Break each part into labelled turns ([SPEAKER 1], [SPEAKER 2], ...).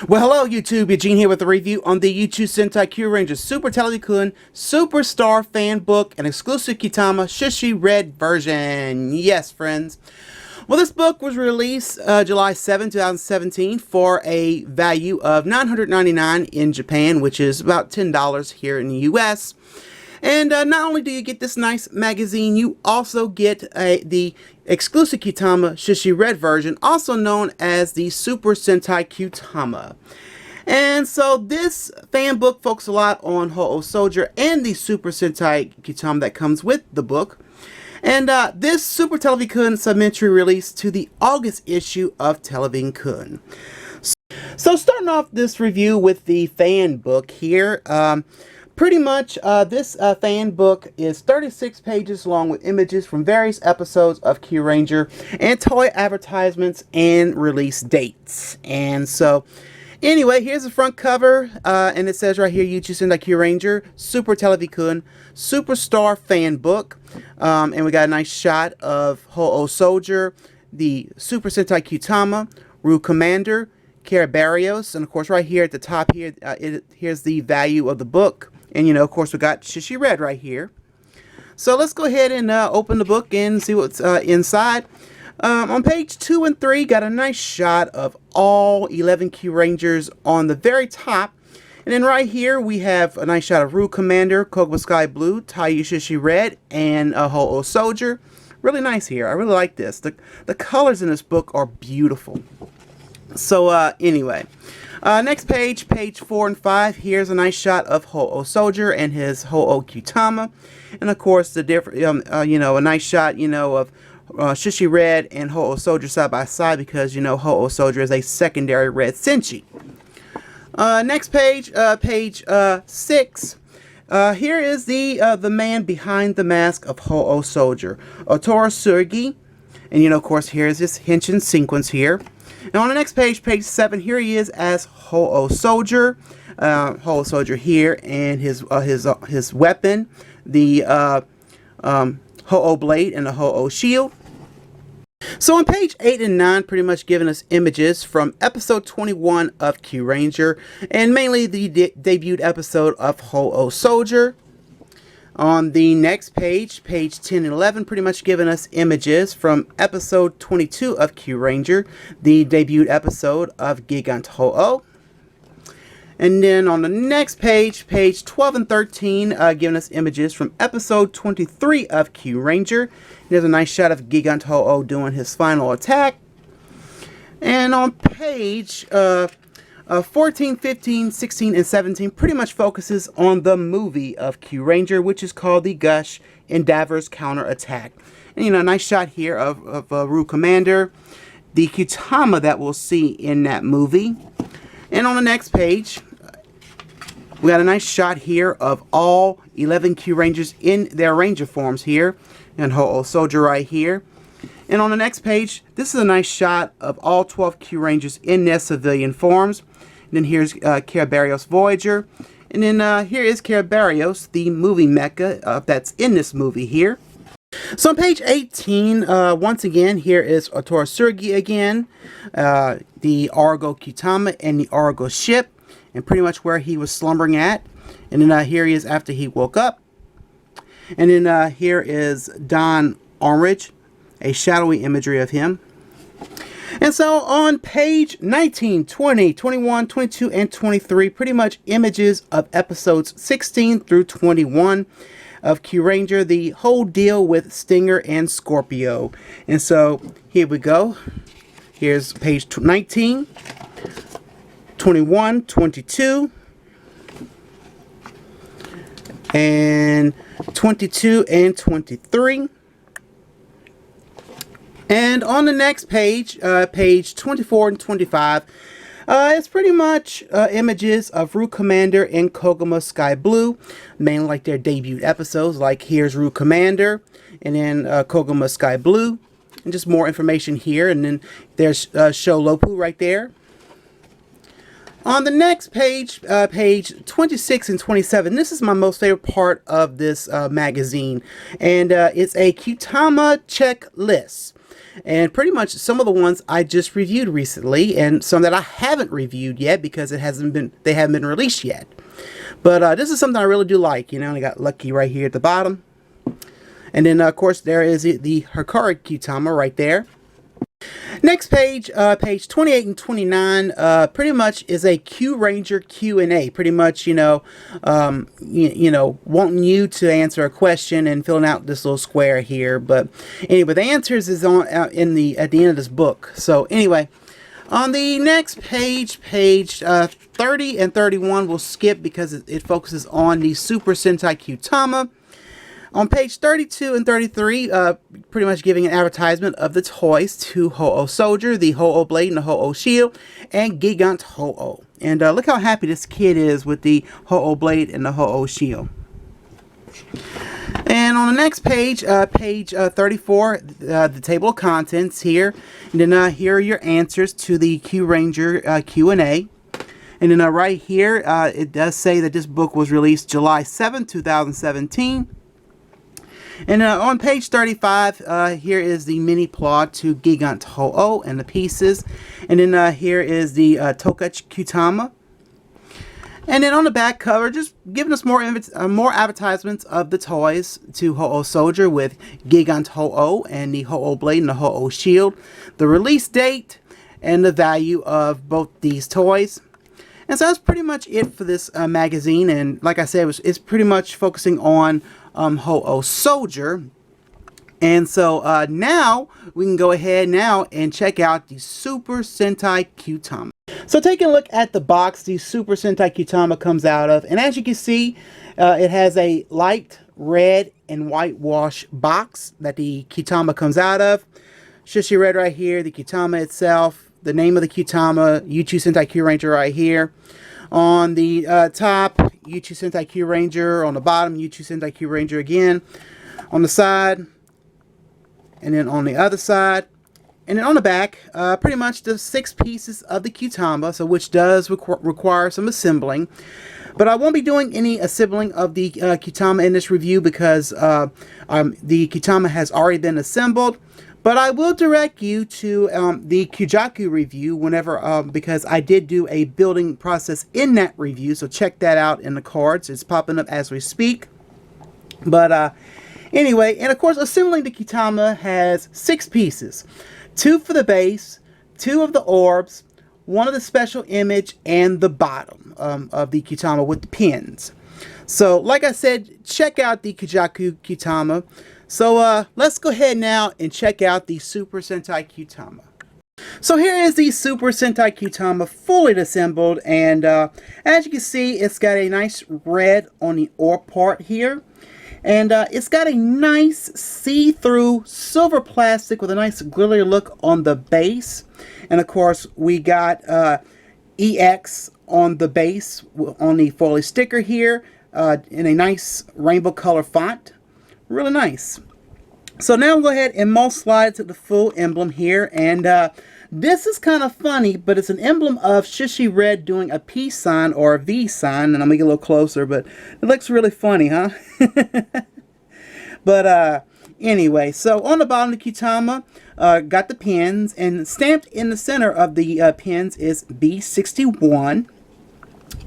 [SPEAKER 1] Well, hello YouTube, Eugene here with a review on the Uchu Sentai Kyuranger Super Televi-Kun Superstar Fan Book, an exclusive Kyutama Shishi Red version. Yes, friends. Well, this book was released July 7, 2017 for a value of $999 in Japan, which is about $10 here in the US. And not only do you get this nice magazine, you also get the exclusive Kyutama Shishi Red version, also known as the Super Sentai Kyutama. And so this fan book focuses a lot on Ho-Oh Soldier and the Super Sentai Kyutama that comes with the book. And this Super Televi-Kun supplementary released to the August issue of Televi-Kun. So starting off this review with the fan book here. Pretty much, this fan book is 36 pages long with images from various episodes of Kyuranger and toy advertisements and release dates. And so, anyway, here's the front cover, and it says right here, Uchu Sentai Kyuranger, Super Televi-Kun, Superstar Fan Book. And we got a nice shot of Ho-Oh Soldier, the Super Sentai Kyutama, Rue Commander, Kyuranger, and of course right here at the top here, here's the value of the book. And, you know, of course, we got Shishi Red right here. So let's go ahead and open the book and see what's inside. On page 2 and 3, got a nice shot of all 11 Kyurangers on the very top. And then right here, we have a nice shot of Rue Commander, Koguma Sky Blue, Taiyu Shishi Red, and Ho-Oh Soldier. Really nice here. I really like this. The colors in this book are beautiful. So, anyway. Next page, page 4 and 5, here's a nice shot of Ho-Oh Soldier and his Ho-Oh Kyutama. And of course, the different, a nice shot, of Shishi Red and Ho-Oh Soldier side by side because, Ho-Oh Soldier is a secondary red Senshi. Next page, page 6. Here is the man behind the mask of Ho-Oh Soldier, Otora Surgi. And, of course, here's this Henshin sequence here. And on the next page, page 7, here he is as Ho-Oh Soldier. Ho-Oh Soldier here, and his weapon, the Ho-Oh Blade and the Ho-Oh Shield. So on page 8 and 9, pretty much giving us images from episode 21 of Kyuranger, and mainly the debuted episode of Ho-Oh Soldier. On the next page, page 10 and 11, pretty much giving us images from episode 22 of Kyuranger, the debut episode of Gigant Ho-Oh. And then on the next page, page 12 and 13, giving us images from episode 23 of Kyuranger. There's a nice shot of Gigant Ho-Oh doing his final attack. And on page 14, 15, 16, and 17 pretty much focuses on the movie of Kyuranger, which is called The Gush Endeavor's Counterattack. And, a nice shot here of Rue Commander, the Kyutama that we'll see in that movie. And on the next page, we got a nice shot here of all 11 Kyurangers in their Ranger forms here. And Ho-Oh Soldier right here. And on the next page, this is a nice shot of all 12 Kyurangers in their civilian forms. And then here's Kyuranger Voyager. And then here is Kyuranger, the movie mecha that's in this movie here. So on page 18, once again, here is Otora Surgi again. The Argo Kyutama and the Argo ship. And pretty much where he was slumbering at. And then here he is after he woke up. And then here is Don Armridge, a shadowy imagery of him. And so on page 19, 20, 21, 22, and 23, pretty much images of episodes 16 through 21 of Kyuranger, the whole deal with Stinger and Scorpio. And so here we go. Here's page 19, 21, 22, and 22 and 23. And on the next page, page 24 and 25, it's pretty much images of Rue Commander and Koguma Sky Blue, mainly like their debut episodes, like here's Rue Commander, and then Koguma Sky Blue, and just more information here, and then there's Sho Lopu right there. On the next page, page 26 and 27, this is my most favorite part of this magazine, and it's a Kyutama checklist. and pretty much some of the ones I just reviewed recently, and some that I haven't reviewed yet because they haven't been released yet. But this is something I really do like. You know, I got Lucky right here at the bottom, and then of course there is the Hikaru Kyutama right there. Next page, page 28 and 29, pretty much is a Kyuranger Q&A. Pretty much, you know, wanting you to answer a question and filling out this little square here. But anyway, the answers is on at the end of this book. So anyway, on the next page, page 30 and 31, we'll skip because it focuses on the Super Sentai Kyutama. On page 32 and 33, pretty much giving an advertisement of the toys to Ho-Oh Soldier, the Ho-Oh Blade and the Ho-Oh Shield, and Gigant Ho-Oh. And look how happy this kid is with the Ho-Oh Blade and the Ho-Oh Shield. And on the next page, page 34, the table of contents here. And then here are your answers to the Kyuranger Q&A. And then right here, it does say that this book was released July 7, 2017. And on page 35, here is the mini plot to Gigant Ho-Oh and the pieces. And then here is the Tokachi Kyutama. And then on the back cover, just giving us more advertisements of the toys to Ho-Oh Soldier with Gigant Ho-Oh and the Ho-Oh Blade and the Ho-Oh Shield. The release date and the value of both these toys. And so that's pretty much it for this magazine. And like I said, it's pretty much focusing on Ho-Oh Soldier. And so now we can go ahead now and check out the Super Sentai Kyutama. So taking a look at the box the Super Sentai Kyutama comes out of, and as you can see, it has a light red and whitewash box that the Kyutama comes out of. Shishi red right here, the Kyutama itself, the name of the Kyutama, Uchu Sentai Kyuranger right here. On the top, Uchu Sentai Kyuranger. On the bottom, Uchu Sentai Kyuranger again. On the side, and then on the other side, and then on the back, pretty much the 6 pieces of the Kyutama, so which does require some assembling. But I won't be doing any assembling of the Kyutama in this review because the Kyutama has already been assembled. But I will direct you to the Kujaku review whenever, because I did do a building process in that review. So check that out in the cards. It's popping up as we speak. But anyway, and of course, assembling the Kyutama has 6 pieces. 2 for the base, 2 of the orbs, 1 of the special image, and the bottom of the Kyutama with the pins. So, like I said, check out the Kujaku Kyutama. So, let's go ahead now and check out the Super Sentai Kyutama. So here is the Super Sentai Kyutama fully assembled, and as you can see, it's got a nice red on the orb part here. And it's got a nice see-through silver plastic with a nice glittery look on the base. And of course, we got EX on the base on the foil sticker here in a nice rainbow color font. Really nice. So now we'll go ahead and mold slide to the full emblem here. And this is kind of funny, but it's an emblem of Shishi Red doing a peace sign or a V sign. And I'm going to get a little closer, but it looks really funny, huh? But anyway, so on the bottom of the Kyutama, got the pins. And stamped in the center of the pins is B61.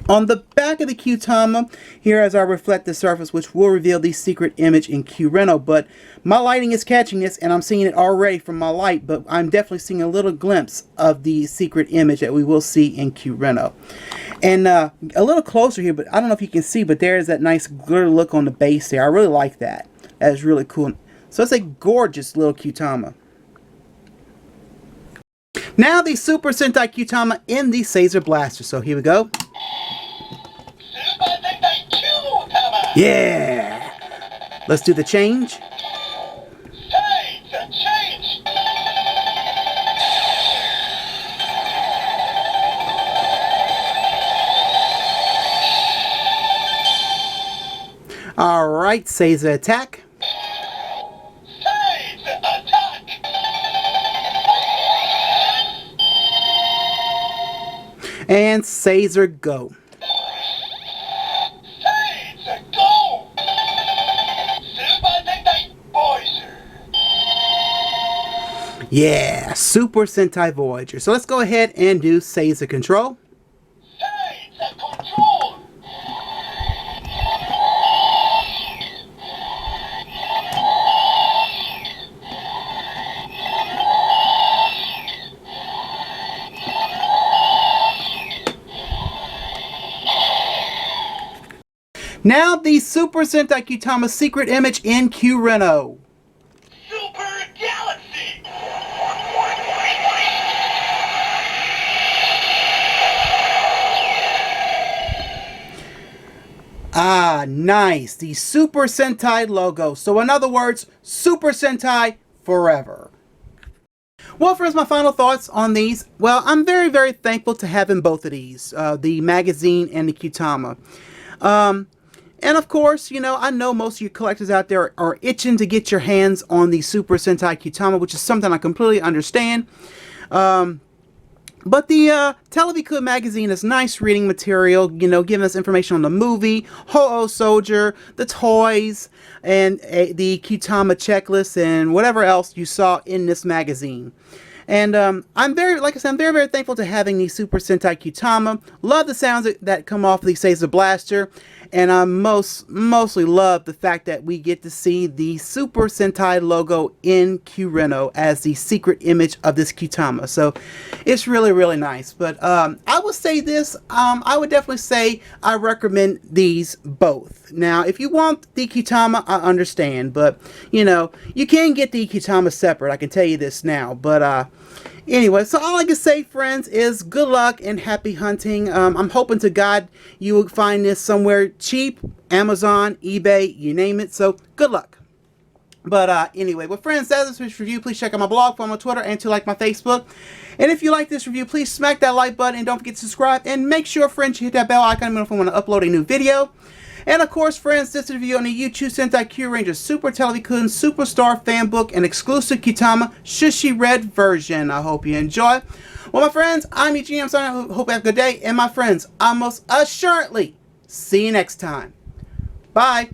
[SPEAKER 1] On the back of the Kyutama, here is our reflective surface, which will reveal the secret image in Q-Reno. But my lighting is catching this, and I'm seeing it already from my light, but I'm definitely seeing a little glimpse of the secret image that we will see in Q-Reno. And a little closer here, but I don't know if you can see, but there is that nice glitter look on the base there. I really like that. That is really cool. So it's a gorgeous little Kyutama. Now the Super Sentai Kyutama in the Phaser Blaster. So here we go.
[SPEAKER 2] Super Sentai Kyutama!
[SPEAKER 1] Yeah! Let's do the change.
[SPEAKER 2] Change!
[SPEAKER 1] Alright, Phaser attack.
[SPEAKER 2] Attack!
[SPEAKER 1] And Phaser go.
[SPEAKER 2] Go! Super Sentai Voicer!
[SPEAKER 1] Yeah, Super Sentai Voyager. So let's go ahead and do Seiza Control.
[SPEAKER 2] Seiza Control.
[SPEAKER 1] Now the Super Sentai Kyutama secret image in Kyureno.
[SPEAKER 2] Super Galaxy.
[SPEAKER 1] Ah, nice. The Super Sentai logo. So in other words, Super Sentai forever. Well, friends, my final thoughts on these. Well, I'm very, very thankful to having both of these, the magazine and the Kyutama. And of course, you know, I know most of you collectors out there are itching to get your hands on the Super Sentai Kyutama, which is something I completely understand. But the Televi-Kun magazine is nice reading material, you know, giving us information on the movie, Ho-Oh Soldier, the toys, and the Kyutama checklist, and whatever else you saw in this magazine. And I'm very, like I said, I'm very, very thankful to having the Super Sentai Kyutama. Love the sounds that come off the Seiza Blaster. And I mostly love the fact that we get to see the Super Sentai logo in Kyureno as the secret image of this Kyutama. So it's really, really nice. But I would say this, I would definitely say I recommend these both. Now, if you want the Kyutama, I understand. But, you know, you can get the Kyutama separate. I can tell you this now. But anyway, so all I can say, friends, is good luck and happy hunting. I'm hoping to God you will find this somewhere cheap, Amazon, eBay, you name it. So good luck. But anyway, well, friends, that's this review. Please check out my blog, follow my Twitter, and to like my Facebook. And if you like this review, please smack that like button and don't forget to subscribe. And make sure, friends, you hit that bell icon if you want to upload a new video. And of course, friends, this is a review on the Uchu Sentai Kyuranger Super Televi-Kun Superstar Fan Book and exclusive Kyutama Shishi Red version. I hope you enjoy. Well, my friends, I'm Eugene. I'm signing out. Hope you have a good day. And my friends, I most assuredly see you next time. Bye.